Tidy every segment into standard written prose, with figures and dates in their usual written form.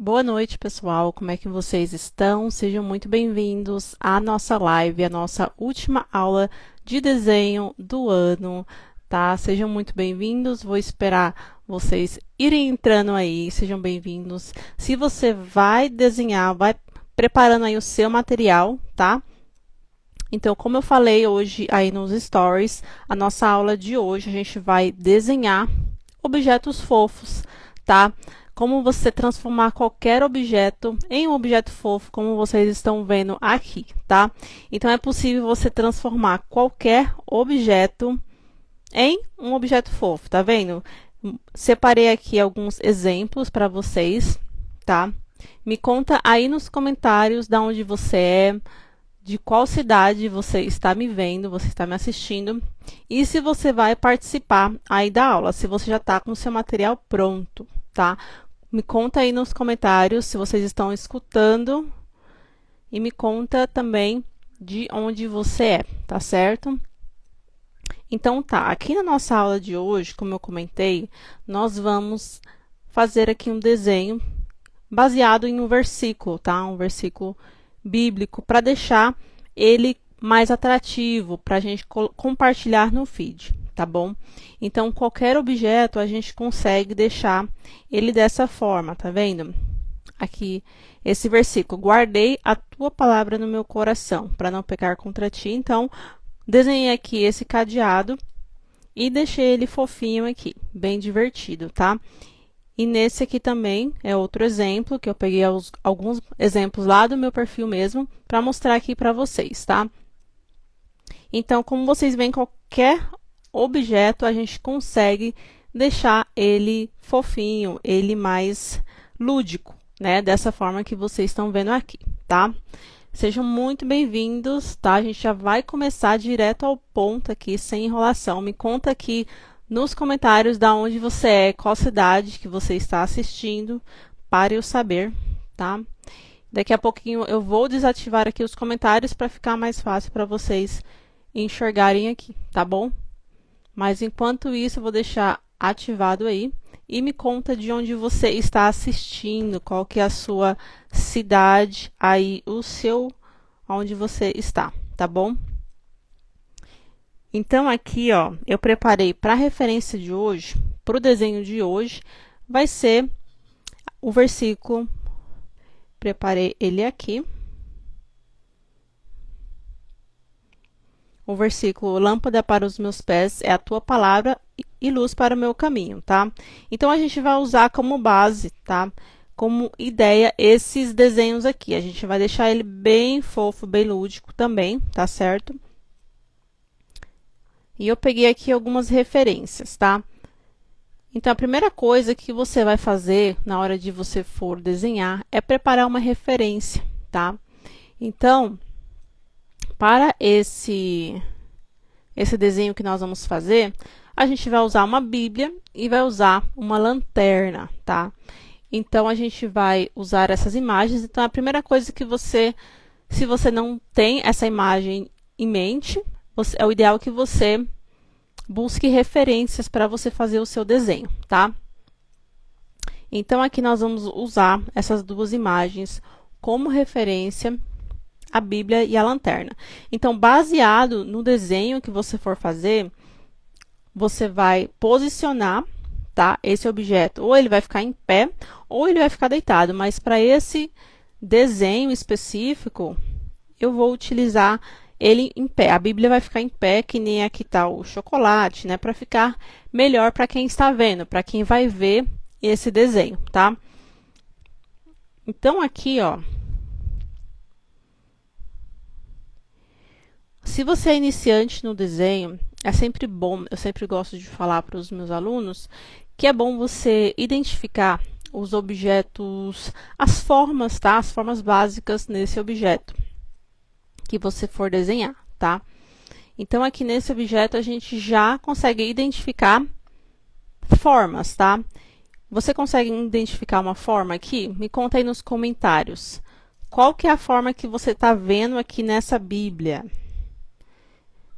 Boa noite, pessoal. Como é que vocês estão? Sejam muito bem-vindos à nossa live, a nossa última aula de desenho do ano, tá? Sejam muito bem-vindos. Vou esperar vocês irem entrando aí. Sejam bem-vindos. Se você vai desenhar, vai preparando aí o seu material, tá? Então, como eu falei hoje aí nos stories, a nossa aula de hoje a gente vai desenhar objetos fofos, tá? Como você transformar qualquer objeto em um objeto fofo, como vocês estão vendo aqui, tá? Então, é possível você transformar qualquer objeto em um objeto fofo, tá vendo? Separei aqui alguns exemplos para vocês, tá? Me conta aí nos comentários de onde você é, de qual cidade você está me vendo, você está me assistindo, e se você vai participar aí da aula, se você já está com o seu material pronto, tá? Me conta aí nos comentários se vocês estão escutando e me conta também de onde você é, tá certo? Então tá, aqui na nossa aula de hoje, como eu comentei, nós vamos fazer aqui um desenho baseado em um versículo, tá? Um versículo bíblico para deixar ele mais atrativo para a gente compartilhar no feed, tá bom? Então, qualquer objeto a gente consegue deixar ele dessa forma, tá vendo? Aqui, esse versículo, guardei a tua palavra no meu coração, para não pecar contra ti. Então, desenhei aqui esse cadeado e deixei ele fofinho aqui, bem divertido, tá? E nesse aqui também é outro exemplo, que eu peguei alguns exemplos lá do meu perfil mesmo, para mostrar aqui para vocês, tá? Então, como vocês veem, qualquer objeto a gente consegue deixar ele fofinho, ele mais lúdico, né? Dessa forma que vocês estão vendo aqui, tá? Sejam muito bem-vindos, tá? A gente já vai começar direto ao ponto aqui, sem enrolação. Me conta aqui nos comentários da onde você é, qual cidade que você está assistindo, para eu saber, tá? Daqui a pouquinho eu vou desativar aqui os comentários para ficar mais fácil para vocês enxergarem aqui, tá bom? Mas enquanto isso, eu vou deixar ativado aí e me conta de onde você está assistindo, qual que é a sua cidade, aí onde você está, tá bom? Então, aqui, ó, eu preparei para a referência de hoje, para o desenho de hoje, vai ser o versículo, preparei ele aqui. O versículo, lâmpada para os meus pés é a tua palavra e luz para o meu caminho, tá? Então, a gente vai usar como base, tá? Como ideia esses desenhos aqui. A gente vai deixar ele bem fofo, bem lúdico também, tá certo? E eu peguei aqui algumas referências, tá? Então, a primeira coisa que você vai fazer na hora de você for desenhar é preparar uma referência, tá? Então, para esse desenho que nós vamos fazer, a gente vai usar uma Bíblia e vai usar uma lanterna, tá? Então, a gente vai usar essas imagens. Então, a primeira coisa que se você não tem essa imagem em mente, é o ideal que você busque referências para você fazer o seu desenho, tá? Então, aqui nós vamos usar essas duas imagens como referência, a Bíblia e a lanterna. Então, baseado no desenho que você for fazer, você vai posicionar, tá, esse objeto. Ou ele vai ficar em pé, ou ele vai ficar deitado. Mas para esse desenho específico, eu vou utilizar ele em pé. A Bíblia vai ficar em pé, que nem aqui está o chocolate, né? Para ficar melhor para quem está vendo, para quem vai ver esse desenho, tá? Então, aqui, ó. Se você é iniciante no desenho, é sempre bom, eu sempre gosto de falar para os meus alunos, que é bom você identificar os objetos, as formas, tá? As formas básicas nesse objeto que você for desenhar, tá? Então, aqui nesse objeto, a gente já consegue identificar formas, tá? Você consegue identificar uma forma aqui? Me conta aí nos comentários. Qual que é a forma que você está vendo aqui nessa Bíblia?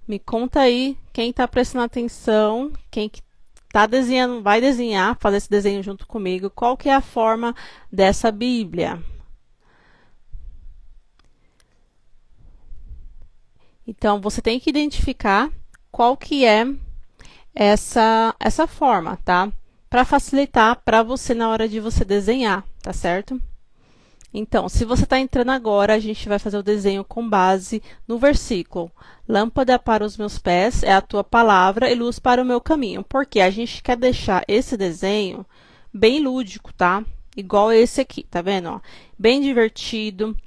Me conta aí quem está prestando atenção, quem tá desenhando, vai desenhar, fazer esse desenho junto comigo, qual que é a forma dessa Bíblia. Então, você tem que identificar qual que é essa forma, tá? Para facilitar para você na hora de você desenhar, tá certo? Então, se você está entrando agora, a gente vai fazer o desenho com base no versículo. Lâmpada para os meus pés é a tua palavra e luz para o meu caminho. Porque a gente quer deixar esse desenho bem lúdico, tá? Igual esse aqui, tá vendo? Ó? Bem divertido.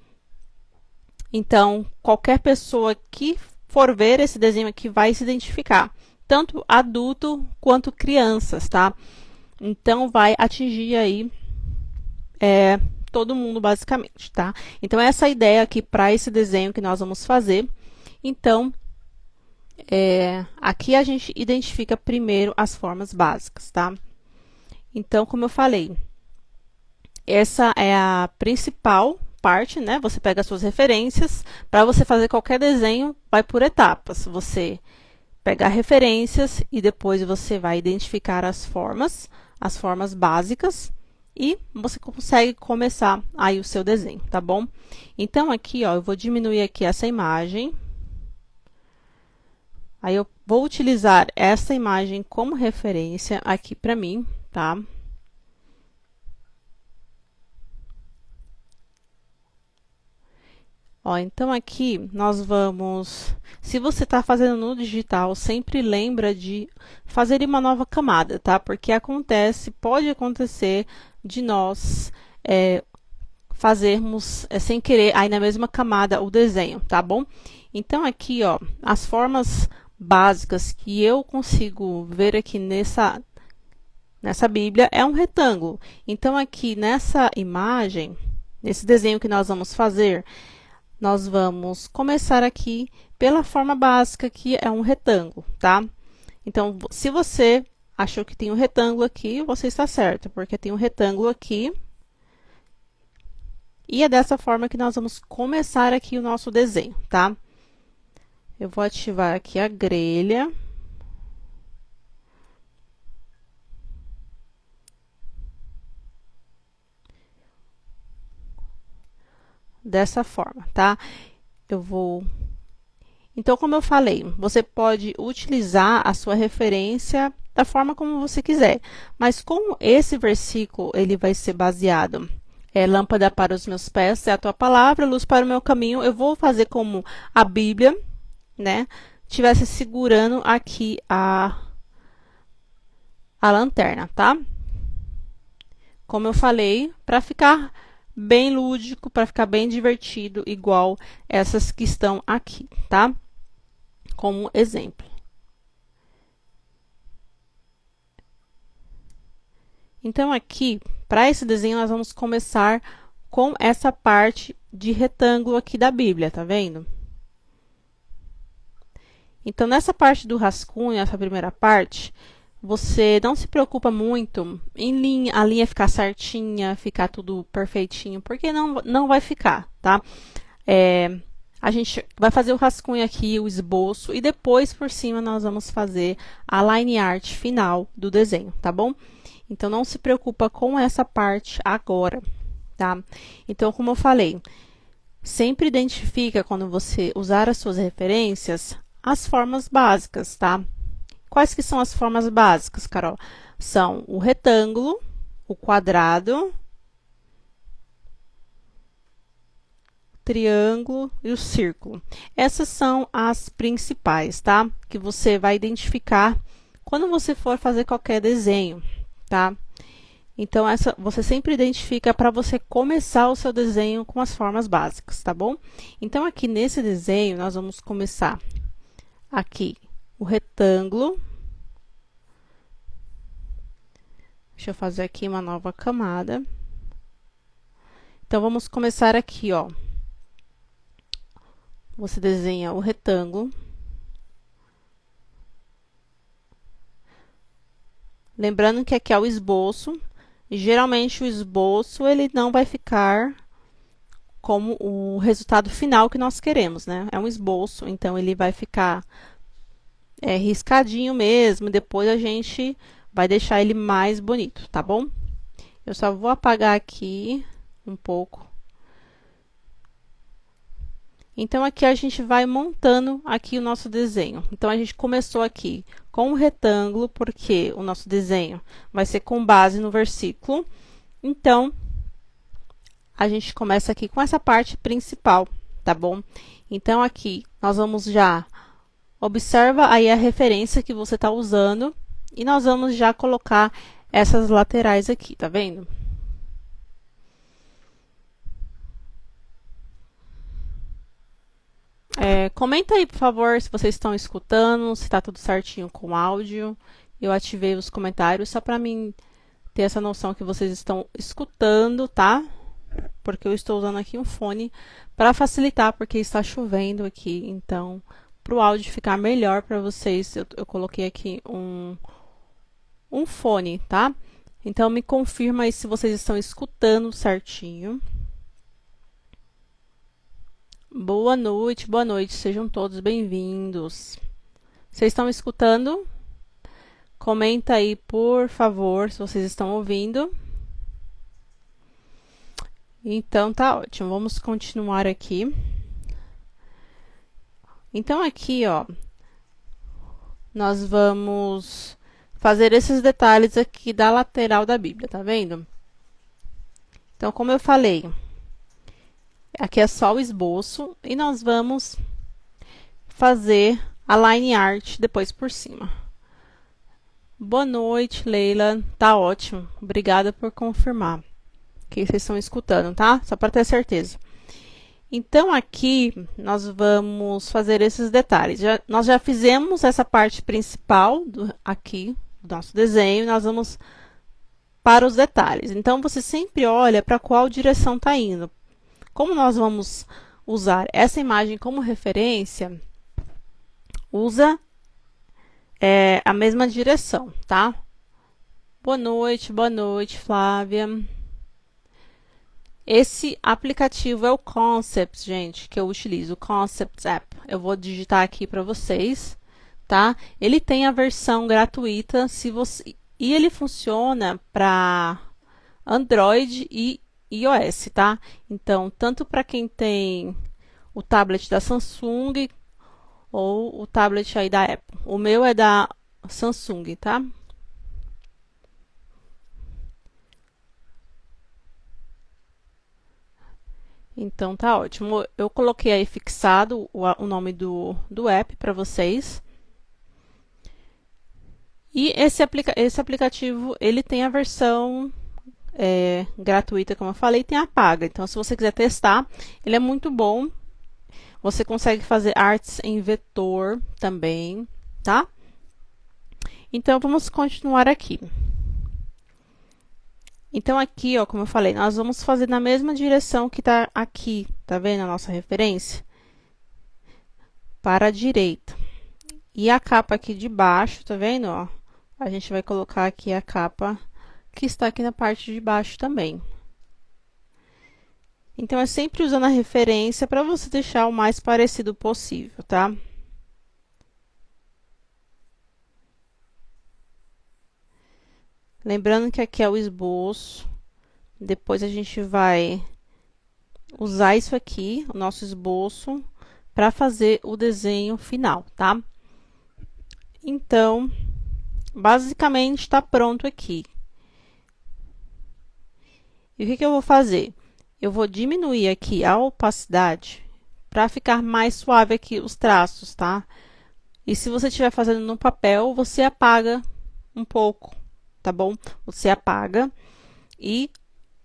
Então, qualquer pessoa que for ver esse desenho aqui vai se identificar. Tanto adulto quanto crianças, tá? Então, vai atingir aí todo mundo, basicamente, tá? Então, essa é a ideia aqui para esse desenho que nós vamos fazer. Então, aqui a gente identifica primeiro as formas básicas, tá? Então, como eu falei, essa é a principal parte, né? Você pega as suas referências. Para você fazer qualquer desenho, vai por etapas. Você pega referências e depois você vai identificar as formas básicas, e você consegue começar aí o seu desenho, tá bom? Então, aqui, ó, eu vou diminuir aqui essa imagem. Aí, eu vou utilizar essa imagem como referência aqui para mim, tá? Ó, então, aqui nós vamos... Se você está fazendo no digital, sempre lembra de fazer uma nova camada, tá? Porque pode acontecer de nós fazermos sem querer aí na mesma camada o desenho, tá bom? Então, aqui, ó, as formas básicas que eu consigo ver aqui nessa Bíblia é um retângulo. Então, aqui nessa imagem, nesse desenho que nós vamos fazer, nós vamos começar aqui pela forma básica, que é um retângulo, tá? Então, se você achou que tem um retângulo aqui, você está certo, porque tem um retângulo aqui. E é dessa forma que nós vamos começar aqui o nosso desenho, tá? Eu vou ativar aqui a grelha. Dessa forma, tá? Então, como eu falei, você pode utilizar a sua referência da forma como você quiser. Mas como esse versículo, ele vai ser baseado, lâmpada para os meus pés é a tua palavra, luz para o meu caminho, eu vou fazer como a Bíblia, né, estivesse segurando aqui a lanterna, tá? Como eu falei, para ficar bem lúdico, para ficar bem divertido, igual essas que estão aqui, tá? Como exemplo. Então, aqui, para esse desenho, nós vamos começar com essa parte de retângulo aqui da Bíblia, tá vendo? Então, nessa parte do rascunho, essa primeira parte, você não se preocupa muito em a linha ficar certinha, ficar tudo perfeitinho, porque não vai ficar, tá? A gente vai fazer o rascunho aqui, o esboço, e depois por cima nós vamos fazer a line art final do desenho, tá bom? Então, não se preocupa com essa parte agora, tá? Então, como eu falei, sempre identifica, quando você usar as suas referências, as formas básicas, tá? Quais que são as formas básicas, Carol? São o retângulo, o quadrado, triângulo e o círculo. Essas são as principais, tá? Que você vai identificar quando você for fazer qualquer desenho, tá? Então, você sempre identifica para você começar o seu desenho com as formas básicas, tá bom? Então, aqui nesse desenho, nós vamos começar aqui o retângulo. Deixa eu fazer aqui uma nova camada. Então, vamos começar aqui, ó. Você desenha o retângulo. Lembrando que aqui é o esboço. E, geralmente, o esboço, ele não vai ficar como o resultado final que nós queremos, né? É um esboço, então ele vai ficar riscadinho mesmo. Depois a gente vai deixar ele mais bonito, tá bom? Eu só vou apagar aqui um pouco. Então, aqui a gente vai montando aqui o nosso desenho. Então, a gente começou aqui com um retângulo, porque o nosso desenho vai ser com base no versículo. Então, a gente começa aqui com essa parte principal, tá bom? Então, aqui, nós vamos já... Observa aí a referência que você está usando. E nós vamos já colocar essas laterais aqui, tá vendo? Comenta aí, por favor, se vocês estão escutando, se está tudo certinho com o áudio. Eu ativei os comentários só para mim ter essa noção que vocês estão escutando, tá? Porque eu estou usando aqui um fone para facilitar, porque está chovendo aqui. Então, para o áudio ficar melhor para vocês, eu coloquei aqui um fone, tá? Então, me confirma aí se vocês estão escutando certinho. Boa noite, sejam todos bem-vindos. Vocês estão escutando? Comenta aí, por favor, se vocês estão ouvindo. Então, tá ótimo. Vamos continuar aqui. Então, aqui, ó, nós vamos fazer esses detalhes aqui da lateral da Bíblia, tá vendo? Então, como eu falei, aqui é só o esboço e nós vamos fazer a line art depois por cima. Boa noite, Leila. Tá ótimo. Obrigada por confirmar que vocês estão escutando, tá? Só para ter certeza. Então, aqui, nós vamos fazer esses detalhes. Nós já fizemos essa parte principal aqui do nosso desenho. Nós vamos para os detalhes. Então, você sempre olha para qual direção está indo. Como nós vamos usar essa imagem como referência, usa a mesma direção, tá? Boa noite, Flávia. Esse aplicativo é o Concepts, gente, que eu utilizo, o Concepts App. Eu vou digitar aqui para vocês, tá? Ele tem a versão gratuita, e ele funciona para Android e iOS, tá? Então, tanto para quem tem o tablet da Samsung ou o tablet aí da Apple. O meu é da Samsung, tá? Então, tá ótimo. Eu coloquei aí fixado o nome do app para vocês. E esse aplicativo, ele tem a versão gratuita, como eu falei, e tem a paga. Então, se você quiser testar, ele é muito bom. Você consegue fazer artes em vetor também, tá? Então, vamos continuar aqui. Então, aqui, ó, como eu falei, nós vamos fazer na mesma direção que tá aqui, tá vendo a nossa referência? Para a direita. E a capa aqui de baixo, tá vendo, ó? A gente vai colocar aqui a capa que está aqui na parte de baixo também. Então, é sempre usando a referência para você deixar o mais parecido possível, tá? Lembrando que aqui é o esboço. Depois a gente vai usar isso aqui, o nosso esboço, para fazer o desenho final, tá? Então, basicamente está pronto aqui. E o que eu vou fazer? Eu vou diminuir aqui a opacidade para ficar mais suave aqui os traços, tá? E se você estiver fazendo no papel, você apaga um pouco, tá bom? Você apaga e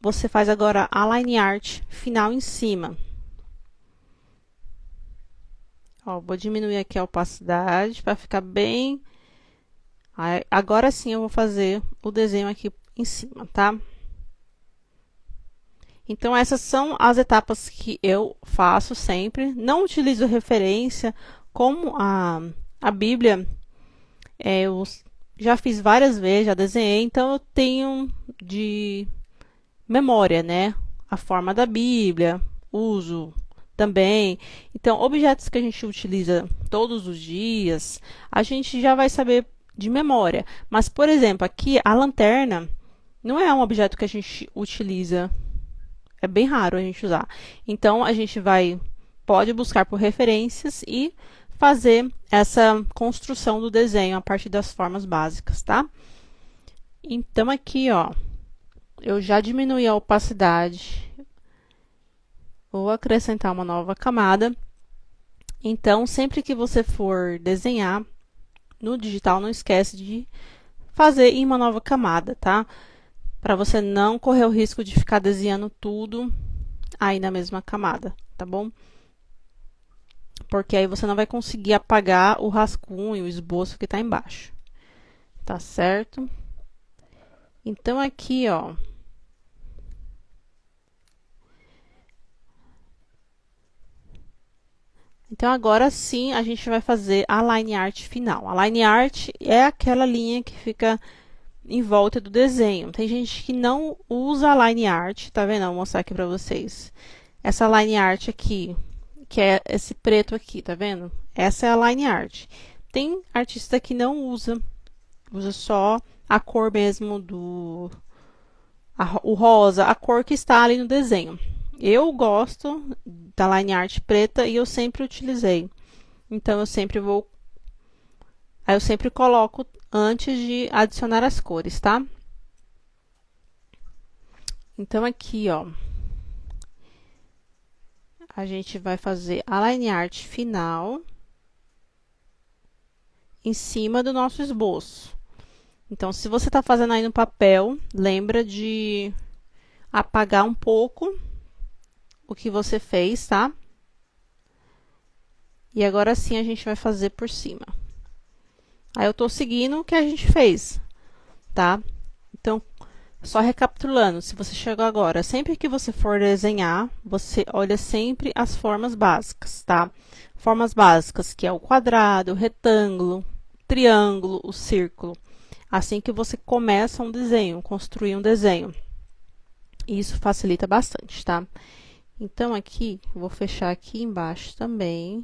você faz agora a line art final em cima. Ó, vou diminuir aqui a opacidade para ficar bem... Agora sim eu vou fazer o desenho aqui em cima, tá? Então, essas são as etapas que eu faço sempre. Não utilizo referência, como a Bíblia, eu já fiz várias vezes, já desenhei, então eu tenho de memória, né? A forma da Bíblia, uso também. Então, objetos que a gente utiliza todos os dias, a gente já vai saber de memória. Mas, por exemplo, aqui a lanterna não é um objeto que a gente utiliza, é bem raro a gente usar. Então, a gente pode buscar por referências e fazer essa construção do desenho a partir das formas básicas, tá? Então, aqui, ó, eu já diminui a opacidade. Vou acrescentar uma nova camada. Então, sempre que você for desenhar no digital, não esquece de fazer em uma nova camada, tá? Para você não correr o risco de ficar desenhando tudo aí na mesma camada, tá bom? Porque aí você não vai conseguir apagar o rascunho, o esboço que tá embaixo. Tá certo? Então, aqui, ó. Então, agora sim, a gente vai fazer a line art final. A line art é aquela linha que fica em volta do desenho. Tem gente que não usa a line art, tá vendo? Vou mostrar aqui pra vocês. Essa line art aqui, que é esse preto aqui, tá vendo? Essa é a line art. Tem artista que não usa só a cor mesmo o rosa, a cor que está ali no desenho. Eu gosto da line art preta e eu sempre utilizei. Então, eu sempre coloco antes de adicionar as cores, tá? Então, aqui, ó, a gente vai fazer a line art final em cima do nosso esboço. Então, se você está fazendo aí no papel, lembra de apagar um pouco o que você fez, tá? E agora sim a gente vai fazer por cima. Aí eu tô seguindo o que a gente fez, tá? Então, só recapitulando, se você chegou agora, sempre que você for desenhar, você olha sempre as formas básicas, tá? Formas básicas, que é o quadrado, o retângulo, triângulo, o círculo. Assim que você começa um desenho, construir um desenho. Isso facilita bastante, tá? Então, aqui, vou fechar aqui embaixo também.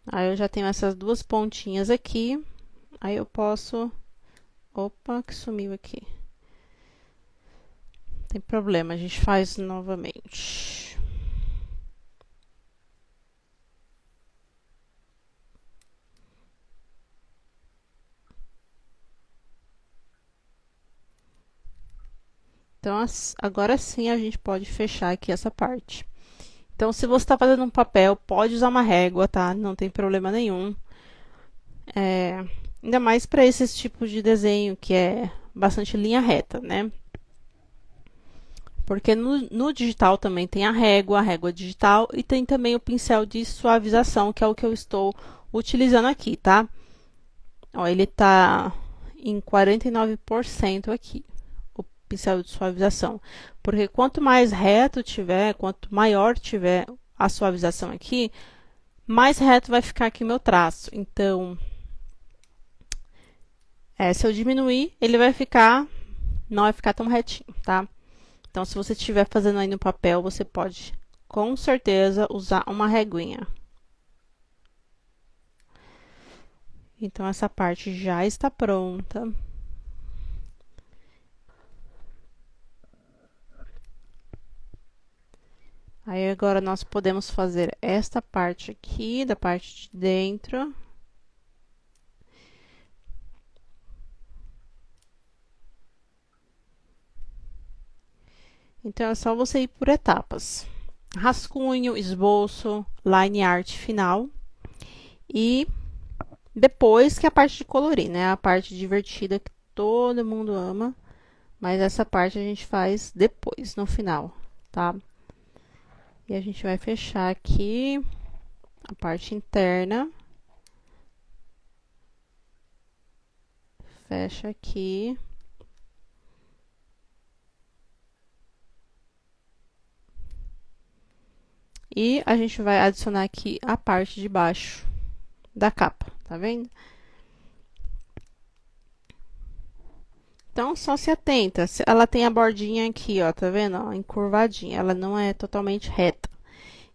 Aí, eu já tenho essas duas pontinhas aqui. Aí, eu posso... Opa, que sumiu aqui. Não tem problema, a gente faz novamente. Então, agora sim a gente pode fechar aqui essa parte. Então, se você está fazendo um papel, pode usar uma régua, tá? Não tem problema nenhum. Ainda mais para esses tipos de desenho, que é bastante linha reta, né? Porque no digital também tem a régua digital, e tem também o pincel de suavização, que é o que eu estou utilizando aqui, tá? Ó, ele tá em 49% aqui, o pincel de suavização. Porque quanto mais reto tiver, quanto maior tiver a suavização aqui, mais reto vai ficar aqui o meu traço. Então, se eu diminuir, ele não vai ficar tão retinho, tá? Então, se você estiver fazendo aí no papel, você pode, com certeza, usar uma reguinha. Então, essa parte já está pronta. Aí, agora, nós podemos fazer esta parte aqui, da parte de dentro. Então, é só você ir por etapas. Rascunho, esboço, line art final. E depois que a parte de colorir, né? A parte divertida que todo mundo ama. Mas essa parte a gente faz depois, no final, tá? E a gente vai fechar aqui a parte interna. Fecha aqui. E a gente vai adicionar aqui a parte de baixo da capa, tá vendo? Então, só se atenta. Ela tem a bordinha aqui, ó, tá vendo? Ó, encurvadinha. Ela não é totalmente reta.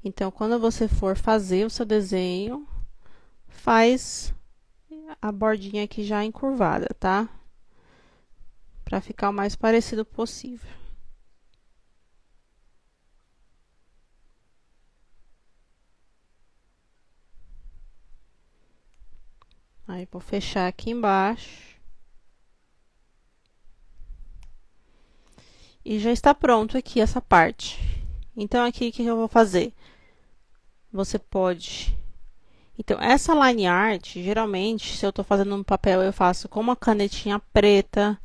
Então, quando você for fazer o seu desenho, faz a bordinha aqui já encurvada, tá? Para ficar o mais parecido possível. Aí, vou fechar aqui embaixo. E já está pronto aqui essa parte. Então, aqui, o que eu vou fazer? Você pode... Então, essa line art, geralmente, se eu estou fazendo no papel, eu faço com uma canetinha preta,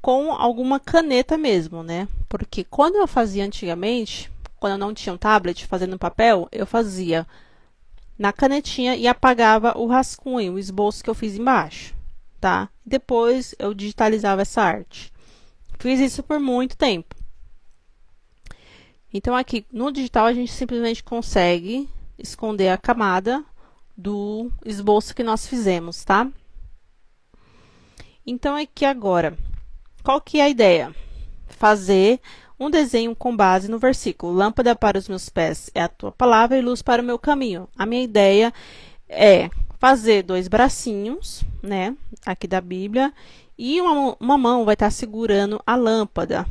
com alguma caneta mesmo, né? Porque quando eu fazia antigamente, quando eu não tinha um tablet fazendo no papel, eu fazia na canetinha e apagava o rascunho, o esboço que eu fiz embaixo, tá? Depois eu digitalizava essa arte. Fiz isso por muito tempo. Então, aqui no digital, a gente simplesmente consegue esconder a camada do esboço que nós fizemos, tá? Então, aqui agora, qual que é a ideia? Fazer um desenho com base no versículo: lâmpada para os meus pés é a tua palavra e luz para o meu caminho. A minha ideia é fazer 2 bracinhos, né, aqui da Bíblia, e uma mão vai estar segurando a lâmpada,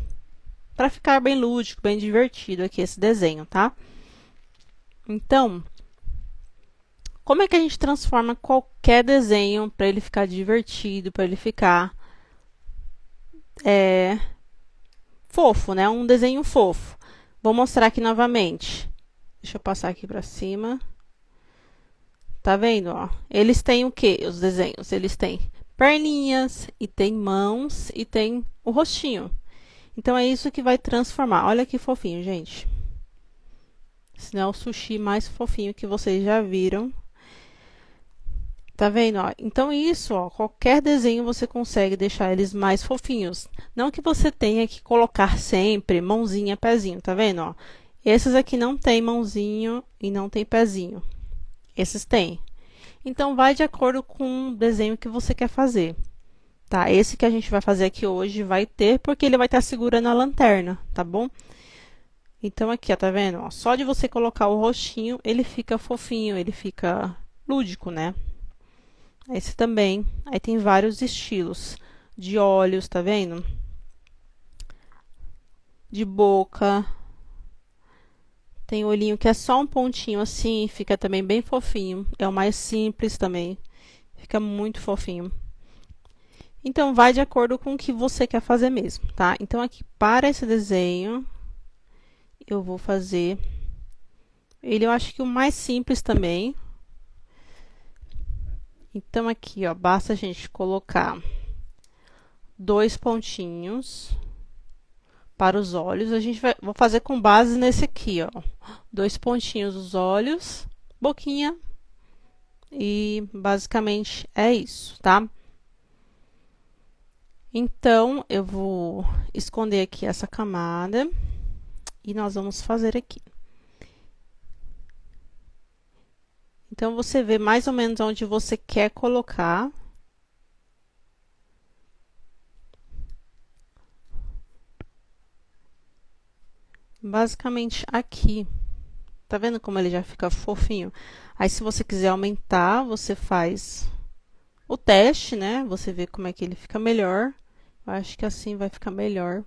para ficar bem lúdico, bem divertido aqui esse desenho, tá? Então, como é que a gente transforma qualquer desenho para ele ficar divertido, para ele ficar fofo, né? Um desenho fofo. Vou mostrar aqui novamente. Deixa eu passar aqui para cima. Tá vendo, ó? Eles têm o quê? Os desenhos, eles têm perninhas, e tem mãos, e tem o rostinho. Então, é isso que vai transformar. Olha que fofinho, gente. Esse é o sushi mais fofinho que vocês já viram. Tá vendo, ó? Então, isso, ó, qualquer desenho você consegue deixar eles mais fofinhos. Não que você tenha que colocar sempre mãozinha, pezinho, tá vendo, ó? Esses aqui não tem mãozinho e não tem pezinho. Esses têm. Então, vai de acordo com o desenho que você quer fazer. Tá? Esse que a gente vai fazer aqui hoje vai ter, porque ele vai estar segurando a lanterna, tá bom? Então, aqui, ó, tá vendo? Ó, só de você colocar o rostinho, ele fica fofinho, ele fica lúdico, né? Esse também. Aí tem vários estilos de olhos, tá vendo? De boca. Tem olhinho que é só um pontinho assim, fica também bem fofinho. É o mais simples também. Fica muito fofinho. Então, vai de acordo com o que você quer fazer mesmo, tá? Então, aqui, para esse desenho, eu vou fazer... Ele eu acho que o mais simples também. Então, aqui, ó, basta a gente colocar 2 pontinhos para os olhos. Vou fazer com base nesse aqui, ó. 2 pontinhos os olhos, boquinha, e basicamente é isso, tá? Então, eu vou esconder aqui essa camada e nós vamos fazer aqui. Então, você vê mais ou menos onde você quer colocar. Basicamente aqui. Tá vendo como ele já fica fofinho? Aí, se você quiser aumentar, você faz o teste, né? Você vê como é que ele fica melhor. Eu acho que assim vai ficar melhor,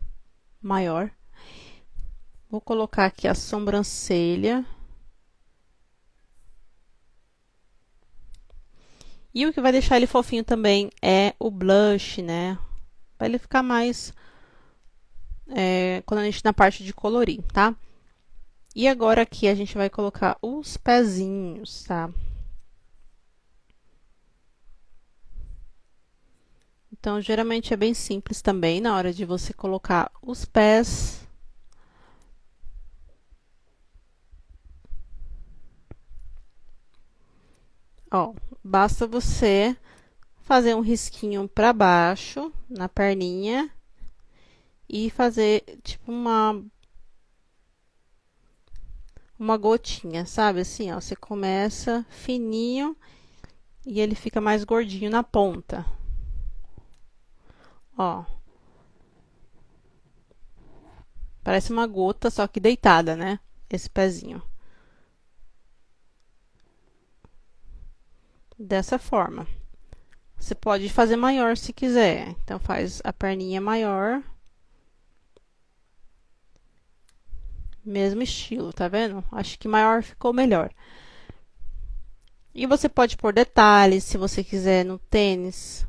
maior. Vou colocar aqui a sobrancelha. E o que vai deixar ele fofinho também é o blush, né? Para ele ficar mais quando a gente na parte de colorir, tá? E agora aqui a gente vai colocar os pezinhos, tá? Então, geralmente é bem simples também na hora de você colocar os pés. Ó, basta você fazer um risquinho para baixo na perninha e fazer tipo uma gotinha, sabe? Assim, ó, você começa fininho e ele fica mais gordinho na ponta. Ó. Parece uma gota, só que deitada, né? esse pezinho. Dessa forma. Você pode fazer maior se quiser. Então, faz a perninha maior. Mesmo estilo, tá vendo? Acho que maior ficou melhor. E você pode pôr detalhes, se você quiser, no tênis.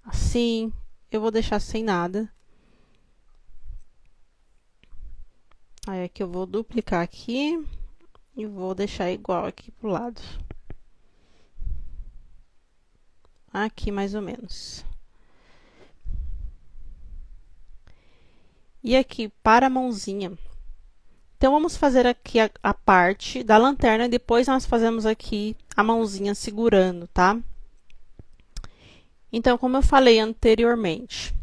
Assim. Eu vou deixar sem nada. Aí, aqui eu vou duplicar aqui. E vou deixar igual aqui pro lado. Aqui, mais ou menos. E aqui, para a mãozinha. Então, vamos fazer aqui a parte da lanterna e depois nós fazemos aqui a mãozinha segurando, tá? Então, como eu falei anteriormente,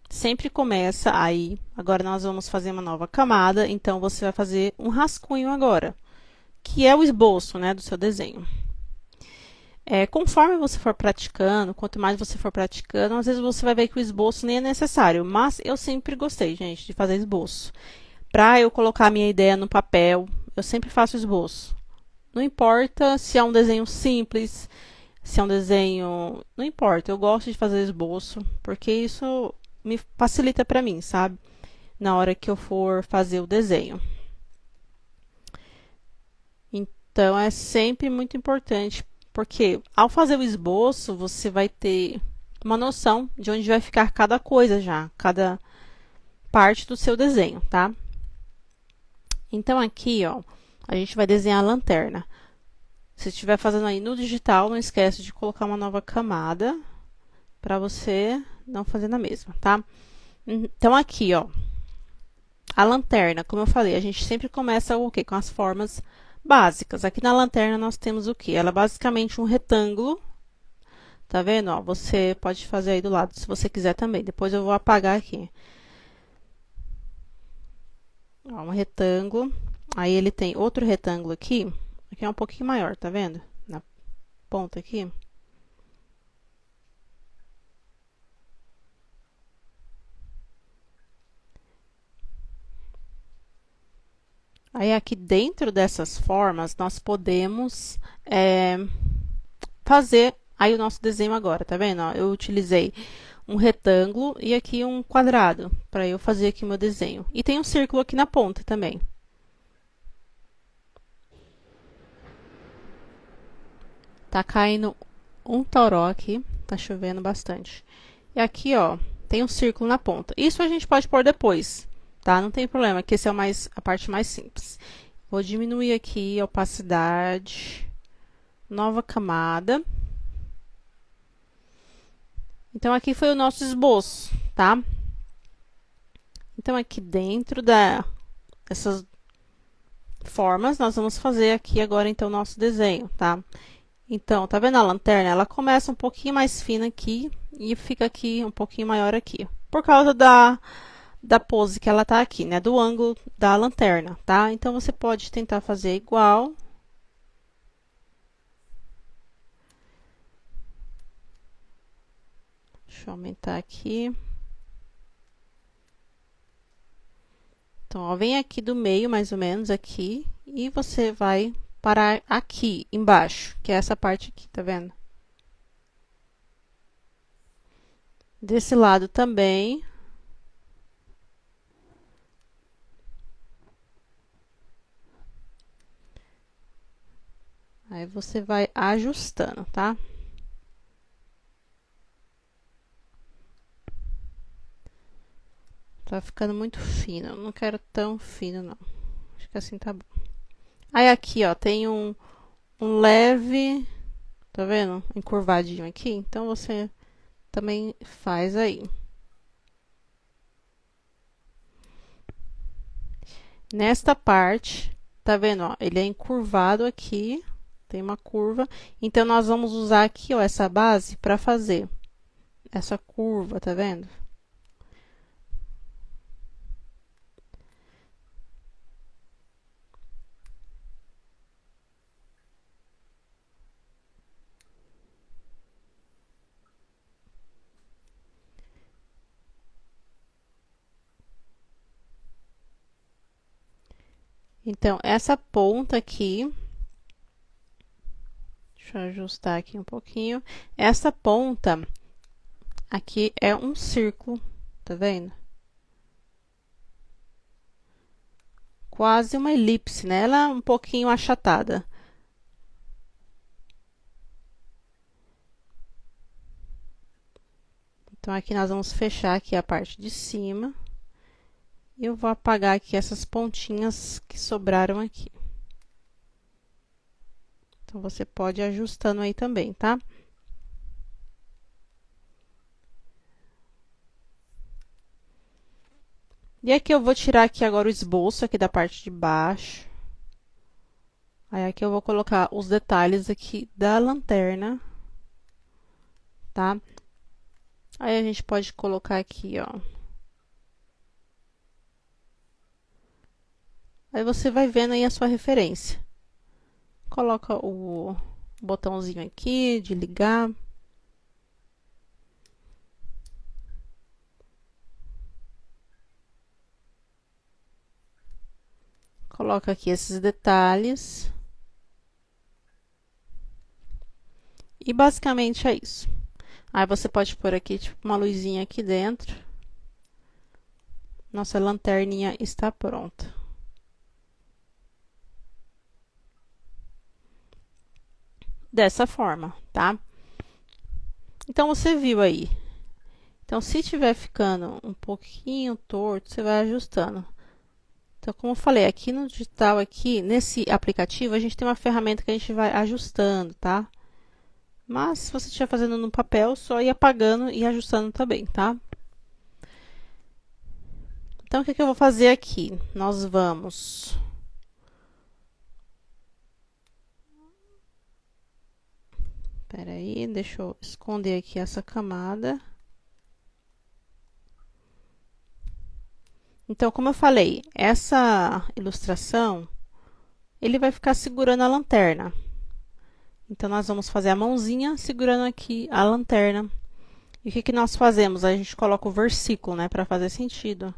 sempre começa aí. Agora, nós vamos fazer uma nova camada. Então, você vai fazer um rascunho agora, que é o esboço, né, do seu desenho. Conforme você for praticando, quanto mais você for praticando, às vezes você vai ver que o esboço nem é necessário. Mas eu sempre gostei, gente, de fazer esboço. Para eu colocar a minha ideia no papel, eu sempre faço esboço. Não importa se é um desenho simples, se é um desenho... Não importa, eu gosto de fazer esboço, porque isso me facilita para mim, sabe? Na hora que eu for fazer o desenho. Então, é sempre muito importante, porque ao fazer o esboço, você vai ter uma noção de onde vai ficar cada coisa já, cada parte do seu desenho, tá? Então, aqui, ó, a gente vai desenhar a lanterna. Se estiver fazendo aí no digital, não esquece de colocar uma nova camada para você não fazer na mesma, tá? Então, aqui, ó, a lanterna, como eu falei, a gente sempre começa o quê? Com as formas básicas. Aqui na lanterna nós temos o quê? Ela é basicamente um retângulo, tá vendo? Ó, você pode fazer aí do lado, se você quiser também. Depois eu vou apagar aqui. Ó, um retângulo. Aí ele tem outro retângulo aqui. Aqui é um pouquinho maior, tá vendo? Na ponta aqui. Aí aqui dentro dessas formas, nós podemos fazer aí o nosso desenho agora, tá vendo? Ó, eu utilizei um retângulo e aqui um quadrado, para eu fazer aqui o meu desenho. E tem um círculo aqui na ponta também. Tá caindo um toró aqui, tá chovendo bastante. E aqui, ó, tem um círculo na ponta. Isso a gente pode pôr depois, tá? Não tem problema, que esse é a parte mais simples. Vou diminuir aqui a opacidade. Nova camada. Então, aqui foi o nosso esboço, tá? Então, aqui dentro dessas formas, nós vamos fazer aqui agora, então, o nosso desenho, tá? Então, tá vendo a lanterna? Ela começa um pouquinho mais fina aqui e fica aqui um pouquinho maior aqui. Por causa da pose que ela tá aqui, né? Do ângulo da lanterna, tá? Então, você pode tentar fazer igual. Deixa eu aumentar aqui. Então, ó, vem aqui do meio, mais ou menos, aqui, e você vai parar aqui embaixo, que é essa parte aqui, tá vendo? Desse lado também. Aí você vai ajustando, tá? Tá ficando muito fino, eu não quero tão fino, não. Acho que assim tá bom. Aí aqui, ó, tem um leve, tá vendo? Encurvadinho aqui, então você também faz aí. Nesta parte, tá vendo, ó? Ele é encurvado aqui, tem uma curva. Então, nós vamos usar aqui, ó, essa base para fazer essa curva, tá vendo? Então, essa ponta aqui, deixa eu ajustar aqui um pouquinho. Essa ponta aqui é um círculo, tá vendo? Quase uma elipse, né? Ela é um pouquinho achatada. Então, aqui nós vamos fechar aqui a parte de cima. E eu vou apagar aqui essas pontinhas que sobraram aqui. Então, você pode ir ajustando aí também, tá? E aqui eu vou tirar aqui agora o esboço aqui da parte de baixo. Aí aqui eu vou colocar os detalhes aqui da lanterna, tá? Aí a gente pode colocar aqui, ó. Aí você vai vendo aí a sua referência. Coloca o botãozinho aqui de ligar. Coloca aqui esses detalhes. E basicamente é isso. Aí você pode pôr aqui, tipo, uma luzinha aqui dentro. Nossa lanterninha está pronta. Dessa forma, tá? Então, você viu aí. Então, se tiver ficando um pouquinho torto, você vai ajustando. Então, como eu falei, aqui no digital, aqui, nesse aplicativo, a gente tem uma ferramenta que a gente vai ajustando, tá? Mas, se você estiver fazendo no papel, só ir apagando e ajustando também, tá? Então, o que eu vou fazer aqui? Nós vamos... Espera aí, deixa eu esconder aqui essa camada. Então, como eu falei, essa ilustração, ele vai ficar segurando a lanterna. Então, nós vamos fazer a mãozinha segurando aqui a lanterna. E o que nós fazemos? A gente coloca o versículo, né, para fazer sentido.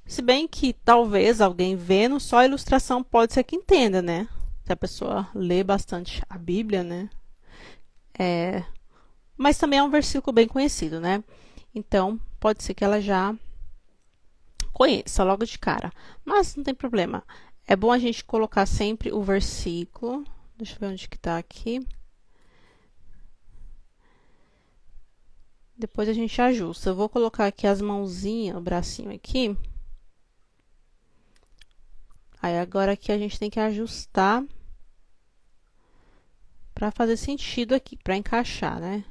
Se bem que talvez alguém vendo só a ilustração pode ser que entenda, né? Se a pessoa lê bastante a Bíblia, né? Mas também é um versículo bem conhecido, né? Então, pode ser que ela já conheça logo de cara. Mas não tem problema. É bom a gente colocar sempre o versículo. Deixa eu ver onde que tá aqui. Depois a gente ajusta. Eu vou colocar aqui as mãozinhas, o bracinho aqui. Aí agora aqui a gente tem que ajustar para fazer sentido aqui, para encaixar, né?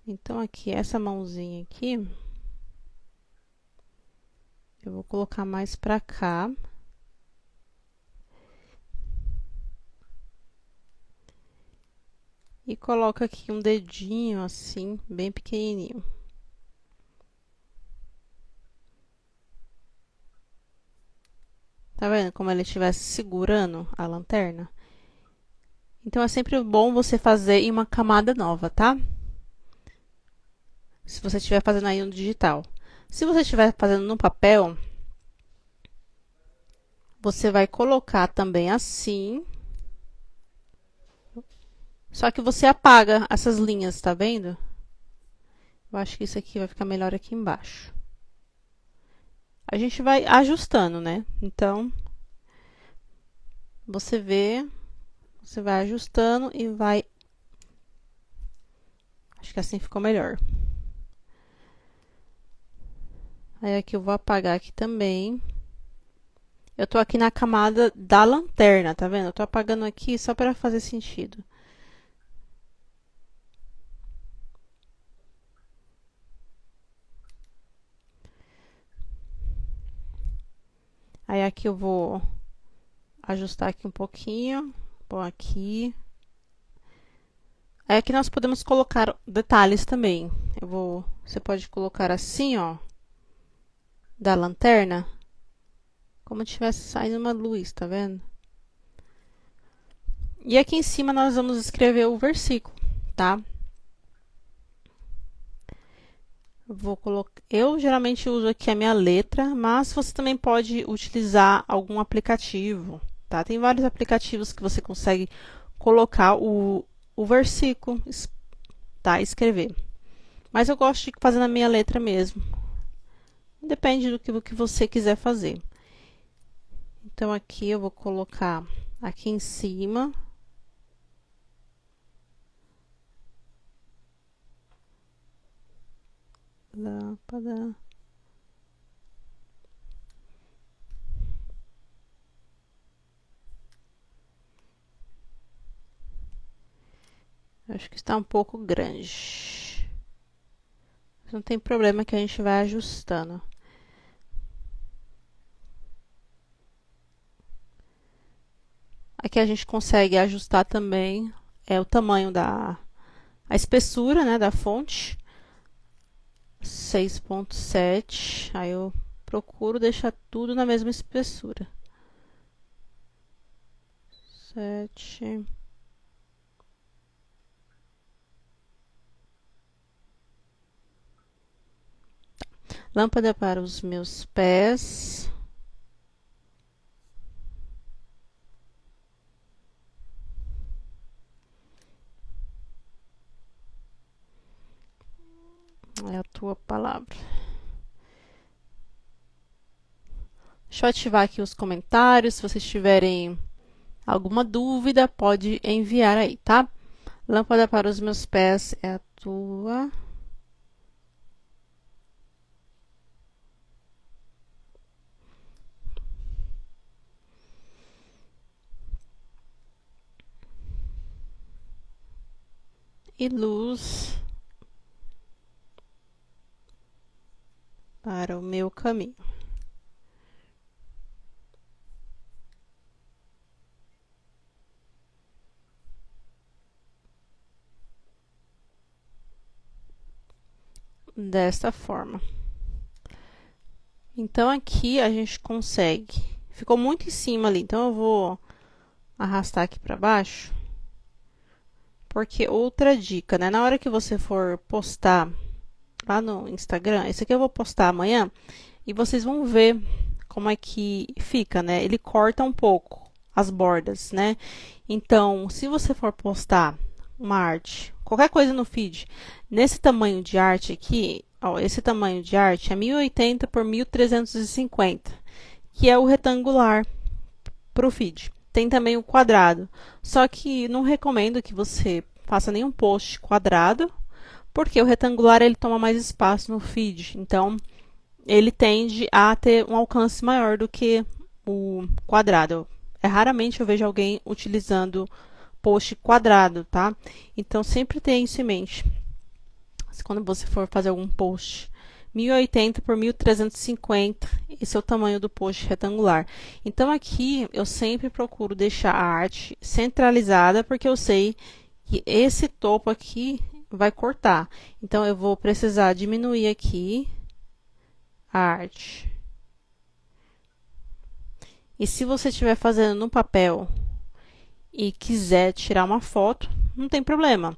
Então aqui essa mãozinha aqui eu vou colocar mais para cá. E coloca aqui um dedinho assim, bem pequenininho. Tá vendo como ele estivesse segurando a lanterna? Então, é sempre bom você fazer em uma camada nova, tá? Se você estiver fazendo aí no digital. Se você estiver fazendo no papel, você vai colocar também assim. Só que você apaga essas linhas, tá vendo? Eu acho que isso aqui vai ficar melhor aqui embaixo. A gente vai ajustando, né? Então, você vê, você vai ajustando e vai... Acho que assim ficou melhor. Aí aqui eu vou apagar aqui também. Eu tô aqui na camada da lanterna, tá vendo? Eu tô apagando aqui só para fazer sentido. Aí aqui eu vou ajustar aqui um pouquinho. Bom, aqui. Aí aqui nós podemos colocar detalhes também. Você pode colocar assim, ó, da lanterna, como se tivesse saindo uma luz, tá vendo? E aqui em cima nós vamos escrever o versículo, tá? Eu geralmente uso aqui a minha letra, mas você também pode utilizar algum aplicativo, tá? Tem vários aplicativos que você consegue colocar o versículo, tá? Escrever. Mas eu gosto de fazer na minha letra mesmo. Depende do que você quiser fazer. Então, aqui eu vou colocar aqui em cima. Lâmpada. Acho que está um pouco grande. Não tem problema que a gente vai ajustando. Aqui a gente consegue ajustar também o tamanho a espessura, né, da fonte. 6.7. Aí eu procuro deixar tudo na mesma espessura. 7. Lâmpada para os meus pés. É a tua palavra. Deixa eu ativar aqui os comentários. Se vocês tiverem alguma dúvida, pode enviar aí, tá? Lâmpada para os meus pés é a tua. E luz para o meu caminho. Desta forma. Então, aqui a gente consegue. Ficou muito em cima ali, então eu vou arrastar aqui para baixo. Porque outra dica, né? Na hora que você for postar lá no Instagram, esse aqui eu vou postar amanhã, e vocês vão ver como é que fica, né? Ele corta um pouco as bordas, né? Então, se você for postar uma arte, qualquer coisa no feed, nesse tamanho de arte aqui, ó, esse tamanho de arte é 1080 por 1350, que é o retangular para o feed. Tem também o quadrado, só que não recomendo que você faça nenhum post quadrado, porque o retangular ele toma mais espaço no feed, então ele tende a ter um alcance maior do que o quadrado. Raramente eu vejo alguém utilizando post quadrado, tá? Então sempre tenha isso em mente. Quando você for fazer algum post 1080 por 1350, esse é o tamanho do post retangular. Então aqui eu sempre procuro deixar a arte centralizada, porque eu sei que esse topo aqui vai cortar. Então eu vou precisar diminuir aqui a arte. E se você estiver fazendo no papel e quiser tirar uma foto, não tem problema.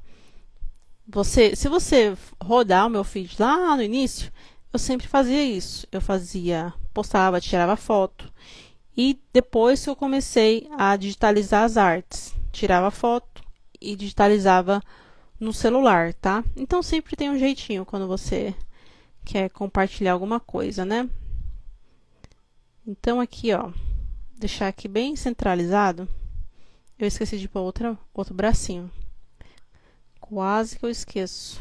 Se você rodar o meu feed lá no início, eu sempre fazia isso. Eu postava, tirava foto. E depois que eu comecei a digitalizar as artes, tirava foto e digitalizava no celular, tá? Então sempre tem um jeitinho quando você quer compartilhar alguma coisa, né? Então aqui, ó, deixar aqui bem centralizado. Eu esqueci de pôr outro bracinho. Quase que eu esqueço.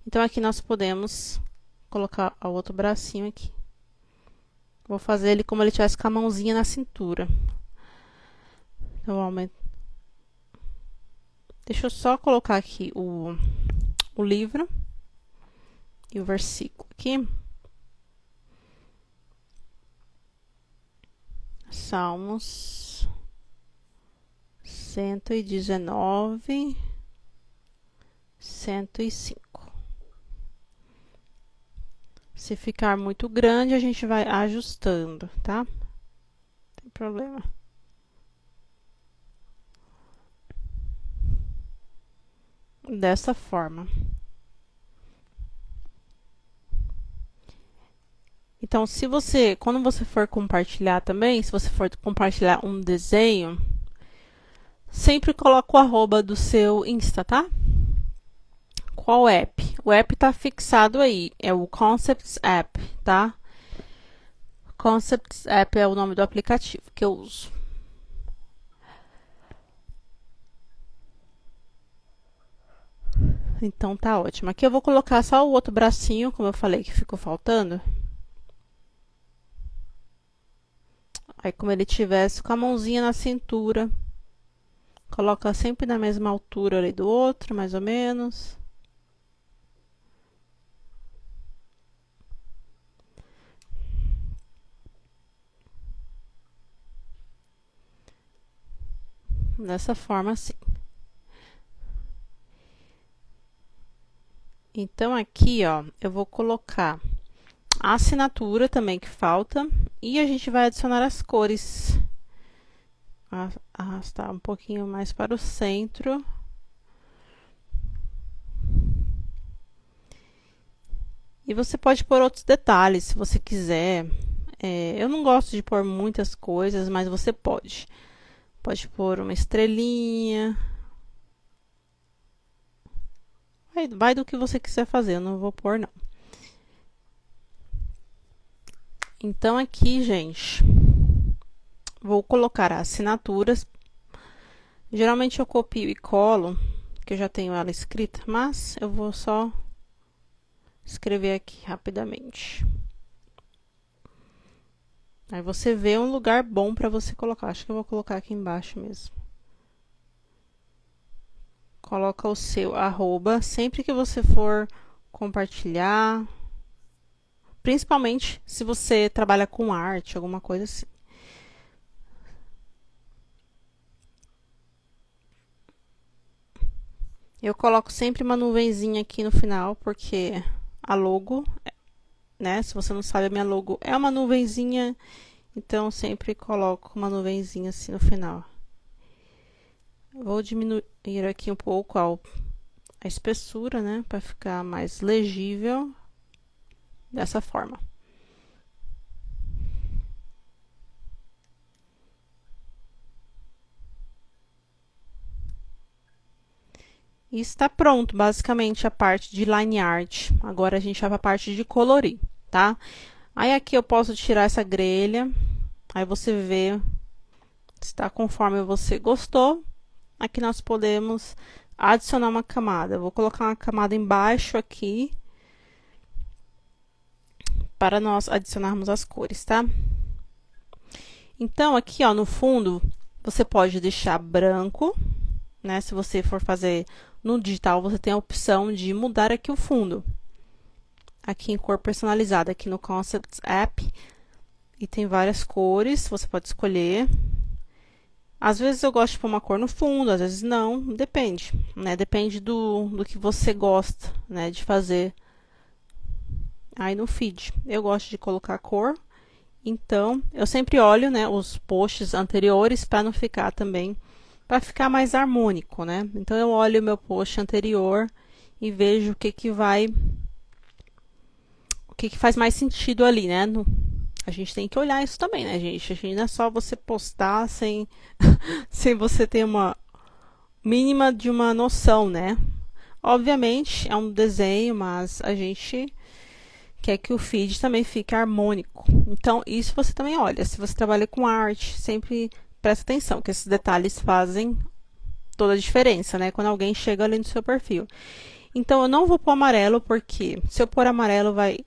Então aqui nós podemos colocar o outro bracinho aqui. Vou fazer ele como ele tivesse com a mãozinha na cintura. Então, deixa eu só colocar aqui o livro e o versículo aqui. Salmos 119, 105. Se ficar muito grande, a gente vai ajustando, tá? Não tem problema. Dessa forma. Então, quando você for compartilhar também, se você for compartilhar um desenho, sempre coloca o arroba do seu Insta, tá? Qual app? O app tá fixado aí, é o Concepts App, tá? Concepts App é o nome do aplicativo que eu uso. Então tá ótimo. Aqui eu vou colocar só o outro bracinho, como eu falei que ficou faltando. Aí como ele tivesse com a mãozinha na cintura, coloca sempre na mesma altura ali do outro, mais ou menos. Dessa forma assim. Então aqui, ó, eu vou colocar a assinatura também que falta e a gente vai adicionar as cores. Arrastar um pouquinho mais para o centro. E você pode pôr outros detalhes se você quiser. Eu não gosto de pôr muitas coisas, mas você pode. Pode pôr uma estrelinha. Vai do que você quiser fazer, eu não vou pôr não. Então aqui, gente, vou colocar as assinaturas. Geralmente eu copio e colo, que eu já tenho ela escrita, mas eu vou só escrever aqui rapidamente. Aí você vê um lugar bom para você colocar. Acho que eu vou colocar aqui embaixo mesmo. Coloca o seu arroba sempre que você for compartilhar. Principalmente se você trabalha com arte, alguma coisa assim. Eu coloco sempre uma nuvenzinha aqui no final, porque a logo, né? Se você não sabe, a minha logo é uma nuvenzinha, então sempre coloco uma nuvenzinha assim no final. Vou diminuir aqui um pouco a espessura, né? Para ficar mais legível dessa forma. E está pronto, basicamente, a parte de line art. Agora a gente vai para a parte de colorir, tá? Aí aqui eu posso tirar essa grelha. Aí você vê se está conforme você gostou. Aqui nós podemos adicionar uma camada. Eu vou colocar uma camada embaixo aqui para nós adicionarmos as cores, tá? Então, aqui, ó, no fundo, você pode deixar branco, né? Se você for fazer no digital, você tem a opção de mudar aqui o fundo. Aqui em cor personalizada, aqui no Concepts App. E tem várias cores, você pode escolher. Às vezes eu gosto de pôr uma cor no fundo, às vezes não, depende, né? Depende do que você gosta, né, de fazer aí no feed. Eu gosto de colocar cor, então eu sempre olho, né, os posts anteriores para não ficar também, para ficar mais harmônico, né? Então eu olho o meu post anterior e vejo o que faz mais sentido ali, né? A gente tem que olhar isso também, né, gente? A gente não é só você postar sem você ter uma mínima de uma noção, né? Obviamente é um desenho, mas a gente quer que o feed também fique harmônico. Então, isso você também olha. Se você trabalha com arte, sempre presta atenção, que esses detalhes fazem toda a diferença, né? Quando alguém chega ali no seu perfil. Então, eu não vou pôr amarelo, porque se eu pôr amarelo, vai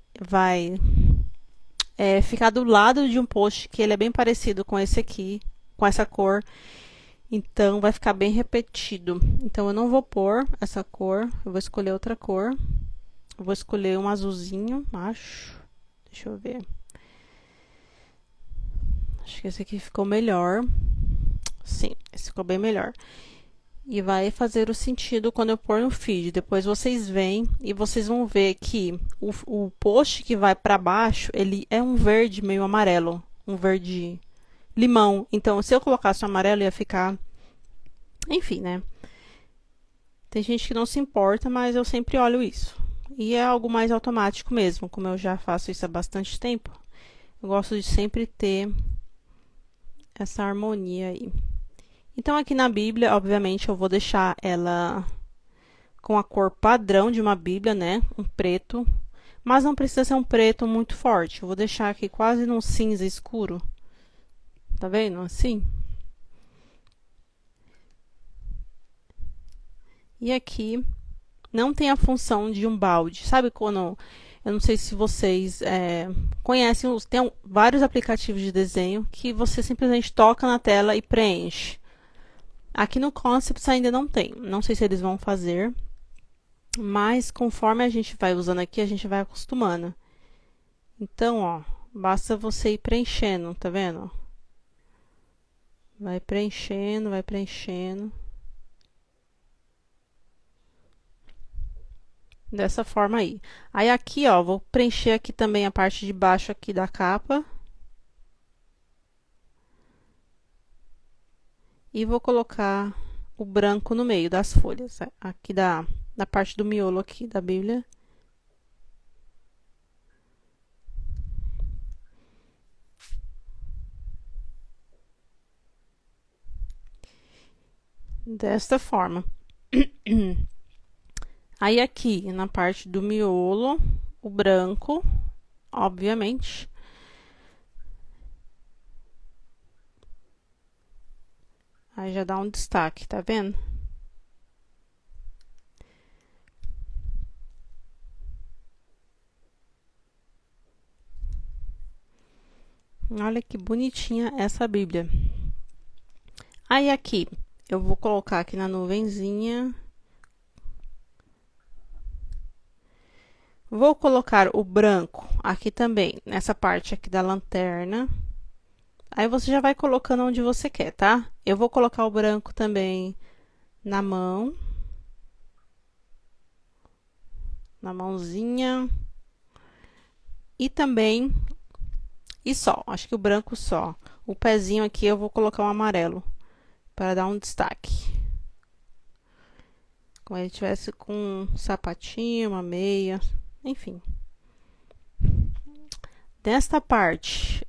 ficar do lado de um post que ele é bem parecido com esse aqui, com essa cor. Então, vai ficar bem repetido. Então, eu não vou pôr essa cor, eu vou escolher outra cor. Eu vou escolher um azulzinho, acho. Deixa eu ver. Acho que esse aqui ficou melhor. Sim, esse ficou bem melhor. E vai fazer o sentido quando eu pôr no feed. Depois vocês vêm e vocês vão ver que o post que vai para baixo, ele é um verde meio amarelo. Um verde limão. Então, se eu colocasse um amarelo, ia ficar... Enfim, né? Tem gente que não se importa, mas eu sempre olho isso. E é algo mais automático mesmo, como eu já faço isso há bastante tempo. Eu gosto de sempre ter essa harmonia aí. Então, aqui na Bíblia, obviamente, eu vou deixar ela com a cor padrão de uma Bíblia, né? Um preto. Mas não precisa ser um preto muito forte. Eu vou deixar aqui quase num cinza escuro. Tá vendo? Assim. E aqui não tem a função de um balde. Sabe quando... Eu não sei se vocês conhecem, tem vários aplicativos de desenho que você simplesmente toca na tela e preenche. Aqui no Concepts ainda não tem. Não sei se eles vão fazer, mas conforme a gente vai usando aqui, a gente vai acostumando. Então, ó, basta você ir preenchendo, tá vendo? Vai preenchendo, vai preenchendo. Dessa forma aí. Aí aqui, ó, vou preencher aqui também a parte de baixo aqui da capa. E vou colocar o branco no meio das folhas, aqui da parte do miolo aqui da Bíblia. Desta forma. Aí aqui, na parte do miolo, o branco, obviamente. Aí já dá um destaque, tá vendo? Olha que bonitinha essa Bíblia. Aí aqui, eu vou colocar aqui na nuvenzinha. Vou colocar o branco aqui também, nessa parte aqui da lanterna. Aí você já vai colocando onde você quer, tá? Eu vou colocar o branco também na mão. Na mãozinha. E também... E só, acho que o branco só. O pezinho aqui eu vou colocar um amarelo, para dar um destaque. Como ele tivesse com um sapatinho, uma meia, enfim. Desta parte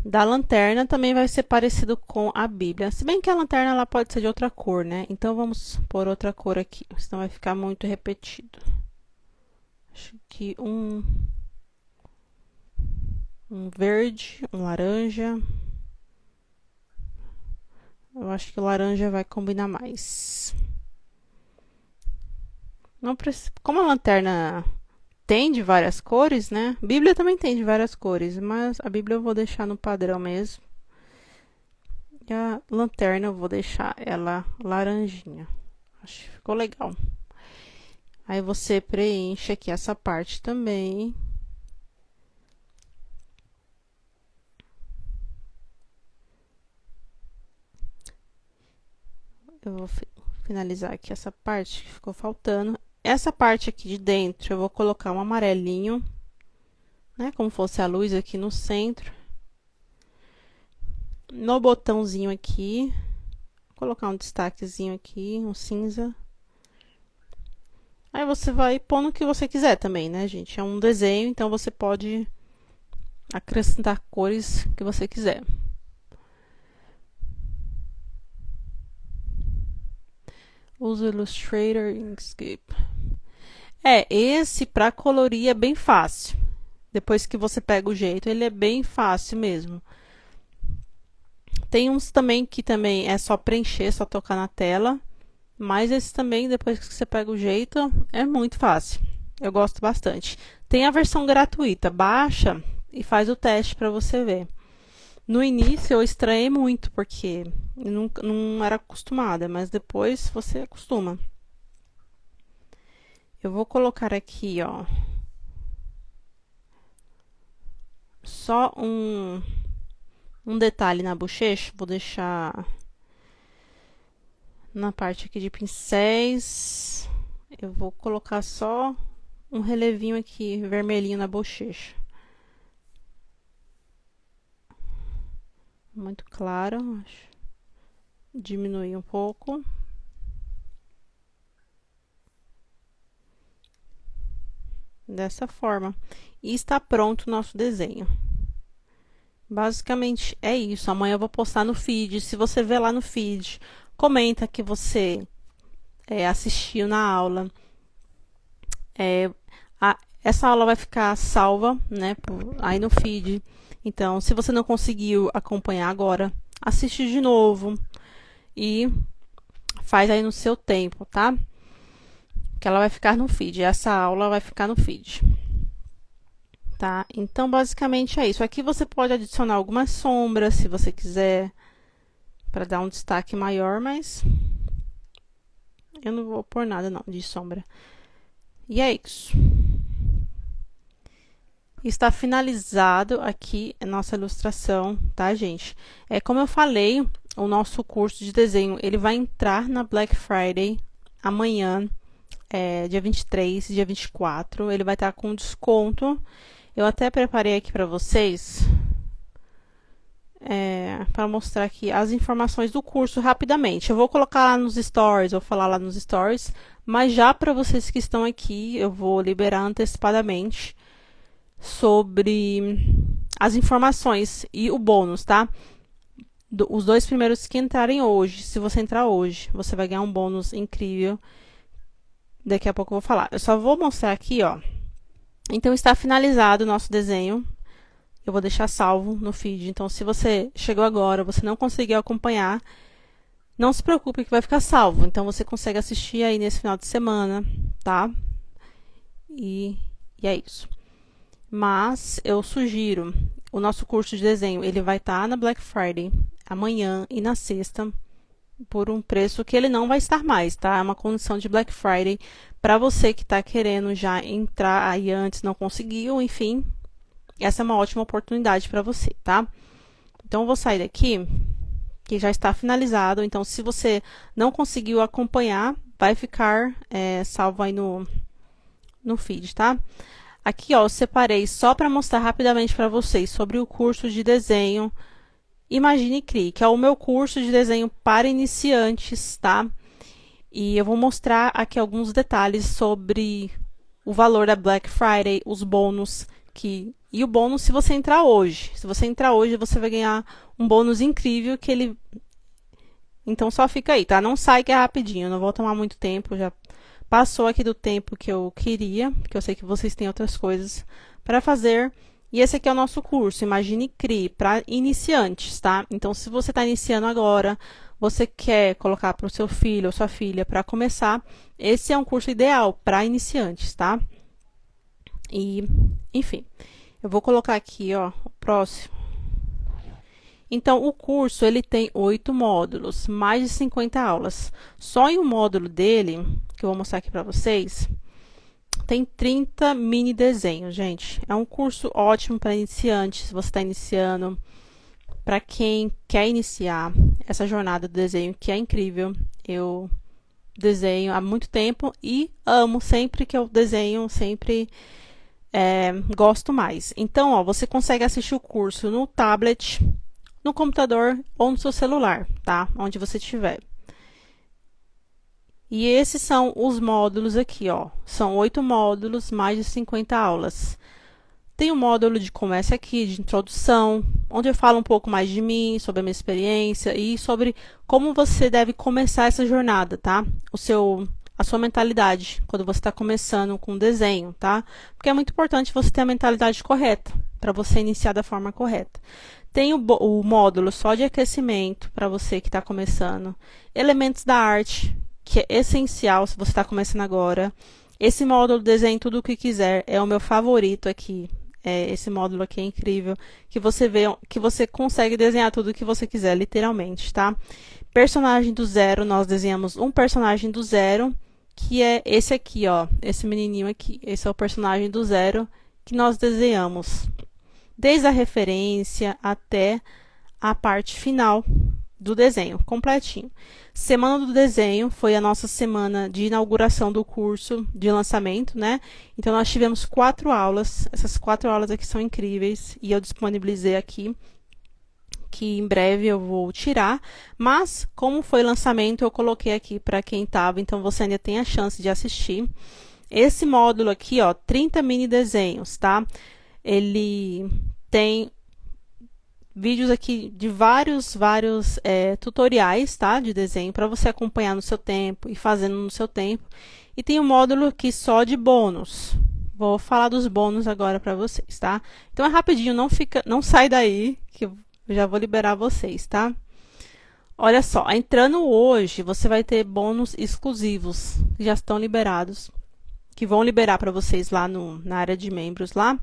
da lanterna também vai ser parecido com a Bíblia. Se bem que a lanterna ela pode ser de outra cor, né? Então vamos pôr outra cor aqui, senão vai ficar muito repetido. Acho que um verde, um laranja. Eu acho que o laranja vai combinar mais. Não precisa, como a lanterna tem de várias cores, né? Bíblia também tem de várias cores, mas a Bíblia eu vou deixar no padrão mesmo. E a lanterna eu vou deixar ela laranjinha. Acho que ficou legal. Aí você preenche aqui essa parte também. Eu vou finalizar aqui essa parte que ficou faltando. Essa parte aqui de dentro eu vou colocar um amarelinho, né? Como fosse a luz aqui no centro. No botãozinho aqui, vou colocar um destaquezinho aqui, um cinza. Aí você vai pondo o que você quiser também, né, gente? É um desenho, então você pode acrescentar cores que você quiser. Uso Illustrator Inkscape. Esse para colorir é bem fácil. Depois que você pega o jeito, ele é bem fácil mesmo. Tem uns também que também é só preencher, só tocar na tela. Mas esse também, depois que você pega o jeito, é muito fácil. Eu gosto bastante. Tem a versão gratuita, baixa e faz o teste para você ver. No início eu estranhei muito, porque eu não era acostumada, mas depois você acostuma. Eu vou colocar aqui, ó, só um detalhe na bochecha. Vou deixar na parte aqui de pincéis. Eu vou colocar só um relevinho aqui, vermelhinho na bochecha. Muito claro, acho. Diminuir um pouco. dessa forma. E está pronto o nosso desenho. Basicamente é isso. Amanhã eu vou postar no feed. Se você ver lá no feed, comenta que você assistiu na aula. Essa aula vai ficar salva, né, aí no feed. Então, se você não conseguiu acompanhar agora, assiste de novo e faz aí no seu tempo, tá? Que ela vai ficar no feed. Essa aula vai ficar no feed. Tá? Então, basicamente é isso. Aqui você pode adicionar algumas sombras, se você quiser, para dar um destaque maior, mas eu não vou pôr nada não de sombra. E é isso. Está finalizado aqui a nossa ilustração, tá, gente? Como eu falei, o nosso curso de desenho, ele vai entrar na Black Friday amanhã, dia 23, dia 24. Ele vai estar com desconto. Eu até preparei aqui para vocês, para mostrar aqui as informações do curso rapidamente. Eu vou colocar lá nos stories, vou falar lá nos stories, mas já para vocês que estão aqui, eu vou liberar antecipadamente sobre as informações e o bônus, tá? Os 2 primeiros que entrarem hoje, se você entrar hoje, você vai ganhar um bônus incrível. Daqui a pouco eu vou falar. Eu só vou mostrar aqui, ó. Então, está finalizado o nosso desenho. Eu vou deixar salvo no feed. Então, se você chegou agora, você não conseguiu acompanhar, não se preocupe que vai ficar salvo. Então, você consegue assistir aí nesse final de semana, tá? E é isso. Mas eu sugiro, o nosso curso de desenho, ele vai estar na Black Friday, amanhã e na sexta, por um preço que ele não vai estar mais, tá? É uma condição de Black Friday para você que está querendo já entrar aí antes, não conseguiu, enfim, essa é uma ótima oportunidade para você, tá? Então, eu vou sair daqui, que já está finalizado. Então, se você não conseguiu acompanhar, vai ficar salvo aí no feed, tá? Aqui, ó, eu separei só para mostrar rapidamente para vocês sobre o curso de desenho Imagine e Crie, que é o meu curso de desenho para iniciantes, tá? E eu vou mostrar aqui alguns detalhes sobre o valor da Black Friday, os bônus e o bônus se você entrar hoje. Se você entrar hoje, você vai ganhar um bônus incrível que ele... Então, só fica aí, tá? Não sai que é rapidinho, não vou tomar muito tempo, já passou aqui do tempo que eu queria, porque eu sei que vocês têm outras coisas para fazer. E esse aqui é o nosso curso, Imagine e Crie, para iniciantes, tá? Então, se você está iniciando agora, você quer colocar para o seu filho ou sua filha para começar, esse é um curso ideal para iniciantes, tá? E, enfim, eu vou colocar aqui, ó, o próximo. Então, o curso, ele tem 8 módulos, mais de 50 aulas. Só em um módulo dele, que eu vou mostrar aqui para vocês, tem 30 mini desenhos, gente. É um curso ótimo para iniciantes, se você está iniciando. Para quem quer iniciar essa jornada do desenho, que é incrível. Eu desenho há muito tempo e amo. Sempre que eu desenho, sempre gosto mais. Então, ó, você consegue assistir o curso no tablet, no computador ou no seu celular, tá? Onde você estiver. E esses são os módulos aqui, ó. São 8 módulos, mais de 50 aulas. Tem um módulo de Comece Aqui, de introdução, onde eu falo um pouco mais de mim, sobre a minha experiência e sobre como você deve começar essa jornada, tá? A sua mentalidade, quando você está começando com desenho, tá? Porque é muito importante você ter a mentalidade correta, para você iniciar da forma correta. Tem o módulo só de aquecimento, para você que está começando. Elementos da arte, que é essencial se você está começando agora. Esse módulo Desenhe Tudo o que Quiser é o meu favorito aqui. Esse módulo aqui é incrível, que você vê que você consegue desenhar tudo o que você quiser, literalmente, tá? Personagem do zero, nós desenhamos um personagem do zero, que é esse aqui, ó, esse menininho aqui. Esse é o personagem do zero que nós desenhamos, desde a referência até a parte final do desenho, completinho. Semana do Desenho foi a nossa semana de inauguração do curso de lançamento, né? Então, nós tivemos 4 aulas. Essas 4 aulas aqui são incríveis e eu disponibilizei aqui, que em breve eu vou tirar. Mas, como foi lançamento, eu coloquei aqui para quem estava, então você ainda tem a chance de assistir. Esse módulo aqui, ó, 30 mini desenhos, tá? Ele tem vídeos aqui de vários tutoriais, tá? De desenho para você acompanhar no seu tempo e fazendo no seu tempo. E tem um módulo aqui só de bônus. Vou falar dos bônus agora para vocês, tá? Então é rapidinho, não sai daí que eu já vou liberar vocês, tá? Olha só, entrando hoje, você vai ter bônus exclusivos que já estão liberados, que vão liberar para vocês lá na área de membros lá.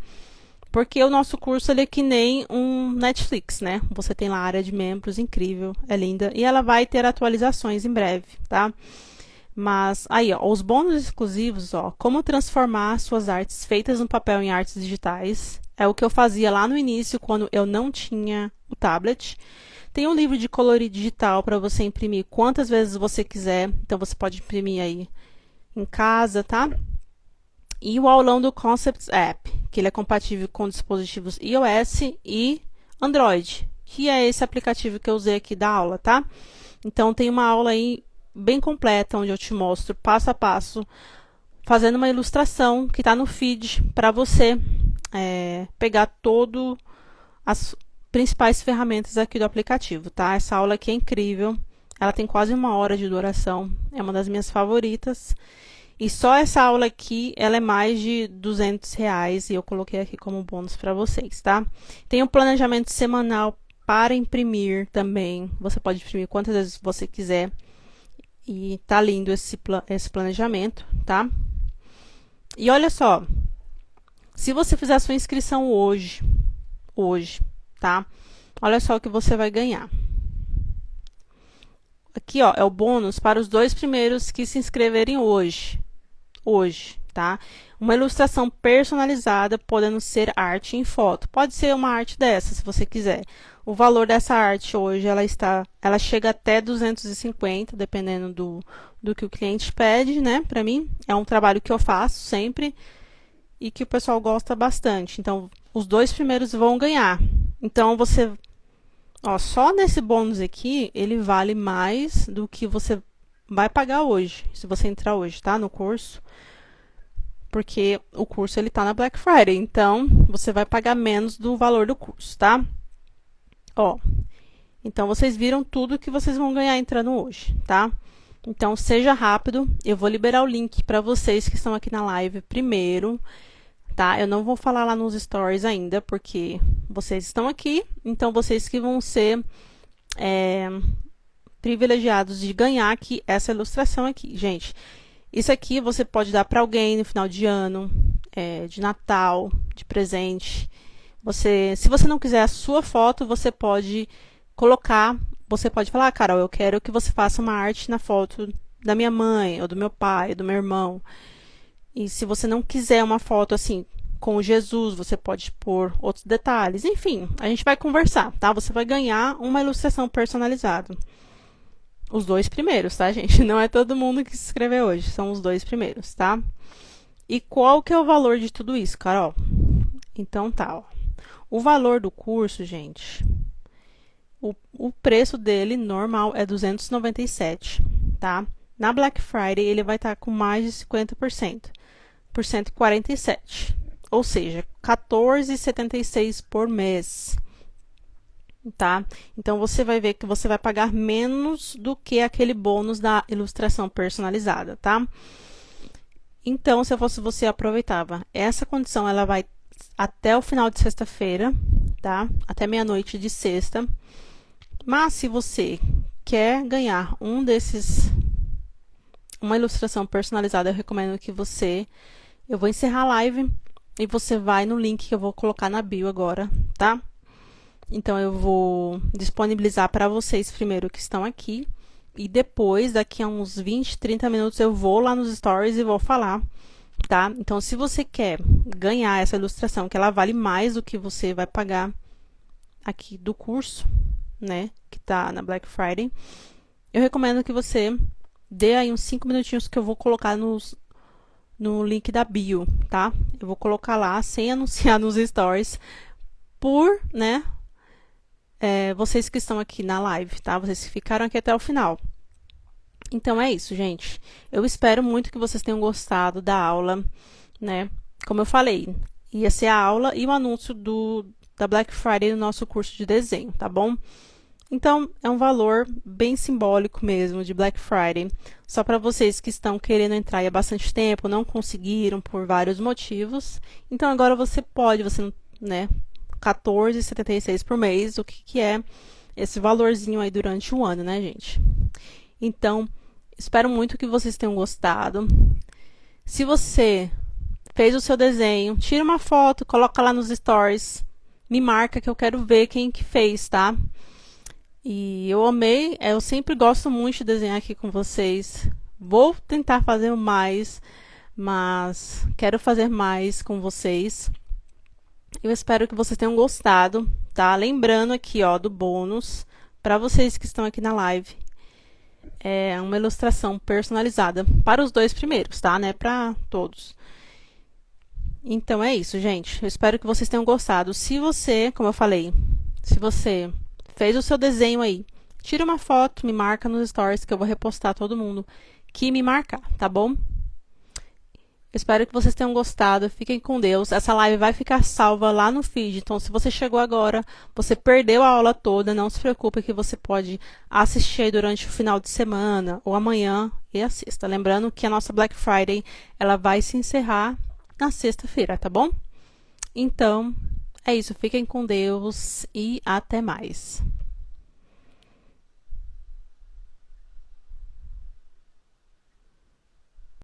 Porque o nosso curso ele é que nem um Netflix, né? Você tem lá a área de membros, incrível, é linda. E ela vai ter atualizações em breve, tá? Mas aí, ó, os bônus exclusivos, ó, como transformar suas artes feitas no papel em artes digitais. É o que eu fazia lá no início, quando eu não tinha o tablet. Tem um livro de colorir digital para você imprimir quantas vezes você quiser. Então, você pode imprimir aí em casa, tá? E o aulão do Concepts App, que ele é compatível com dispositivos iOS e Android, que é esse aplicativo que eu usei aqui da aula, tá? Então, tem uma aula aí bem completa, onde eu te mostro passo a passo, fazendo uma ilustração que está no feed, para você pegar todas as principais ferramentas aqui do aplicativo, tá? Essa aula aqui é incrível, ela tem quase 1 hora de duração, é uma das minhas favoritas. E só essa aula aqui, ela é mais de R$ 200 e eu coloquei aqui como bônus para vocês, tá? Tem um planejamento semanal para imprimir também. Você pode imprimir quantas vezes você quiser. E tá lindo esse planejamento, tá? E olha só, se você fizer a sua inscrição hoje, tá? Olha só o que você vai ganhar. Aqui, ó, é o bônus para os 2 primeiros que se inscreverem hoje, tá? Uma ilustração personalizada, podendo ser arte em foto. Pode ser uma arte dessa, se você quiser. O valor dessa arte hoje, ela chega até 250, dependendo do que o cliente pede, né? Para mim, é um trabalho que eu faço sempre e que o pessoal gosta bastante. Então, os 2 primeiros vão ganhar. Então, você... Ó, só nesse bônus aqui, ele vale mais do que você vai pagar hoje, se você entrar hoje, tá? No curso. Porque o curso, ele tá na Black Friday. Então, você vai pagar menos do valor do curso, tá? Ó, então, vocês viram tudo que vocês vão ganhar entrando hoje, tá? Então, seja rápido. Eu vou liberar o link para vocês que estão aqui na live primeiro, tá? Eu não vou falar lá nos stories ainda, porque vocês estão aqui, então vocês que vão ser privilegiados de ganhar aqui essa ilustração aqui. Gente, isso aqui você pode dar para alguém no final de ano, de Natal, de presente. Se você não quiser a sua foto, você pode colocar, você pode falar, ah, Carol, eu quero que você faça uma arte na foto da minha mãe, ou do meu pai, ou do meu irmão. E se você não quiser uma foto assim, com Jesus, você pode pôr outros detalhes. Enfim, a gente vai conversar, tá? Você vai ganhar uma ilustração personalizada. Os 2 primeiros, tá, gente? Não é todo mundo que se inscreveu hoje, são os 2 primeiros, tá? E qual que é o valor de tudo isso, Carol? Então tá, ó. O valor do curso, gente, o preço dele normal é 297, tá? Na Black Friday, ele vai estar com mais de 50%, por 147. Ou seja, R$14,76 por mês, tá? Então, você vai ver que você vai pagar menos do que aquele bônus da ilustração personalizada, tá? Então, se eu fosse você, aproveitava. Essa condição, ela vai até o final de sexta-feira, tá? Até meia-noite de sexta. Mas, se você quer ganhar uma ilustração personalizada, eu recomendo que eu vou encerrar a live e você vai no link que eu vou colocar na bio agora, tá? Então, eu vou disponibilizar para vocês primeiro que estão aqui. E depois, daqui a uns 20, 30 minutos, eu vou lá nos stories e vou falar, tá? Então, se você quer ganhar essa ilustração, que ela vale mais do que você vai pagar aqui do curso, né? Que tá na Black Friday, eu recomendo que você dê aí uns 5 minutinhos que eu vou colocar no link da bio, tá? Eu vou colocar lá, sem anunciar nos stories, né? Vocês que estão aqui na live, tá? Vocês que ficaram aqui até o final. Então é isso, gente. Eu espero muito que vocês tenham gostado da aula, né? Como eu falei, ia ser a aula e o anúncio da Black Friday no nosso curso de desenho, tá bom? Então, é um valor bem simbólico mesmo de Black Friday. Só para vocês que estão querendo entrar há bastante tempo, não conseguiram por vários motivos. Então, agora você pode, né? R$14,76 por mês, o que é esse valorzinho aí durante o ano, né, gente? Então, espero muito que vocês tenham gostado. Se você fez o seu desenho, tira uma foto, coloca lá nos stories, me marca que eu quero ver quem que fez, tá? E eu amei, eu sempre gosto muito de desenhar aqui com vocês. Vou tentar fazer mais, mas quero fazer mais com vocês. Eu espero que vocês tenham gostado, tá? Lembrando aqui, ó, do bônus, para vocês que estão aqui na live. É uma ilustração personalizada para os 2 primeiros, tá? Né? Para todos. Então é isso, gente. Eu espero que vocês tenham gostado. Se você, como eu falei, se você fez o seu desenho aí, tira uma foto, me marca nos stories que eu vou repostar todo mundo que me marcar, tá bom? Espero que vocês tenham gostado. Fiquem com Deus. Essa live vai ficar salva lá no feed. Então, se você chegou agora, você perdeu a aula toda, não se preocupe que você pode assistir aí durante o final de semana ou amanhã e assista. Lembrando que a nossa Black Friday, ela vai se encerrar na sexta-feira, tá bom? Então, é isso. Fiquem com Deus e até mais.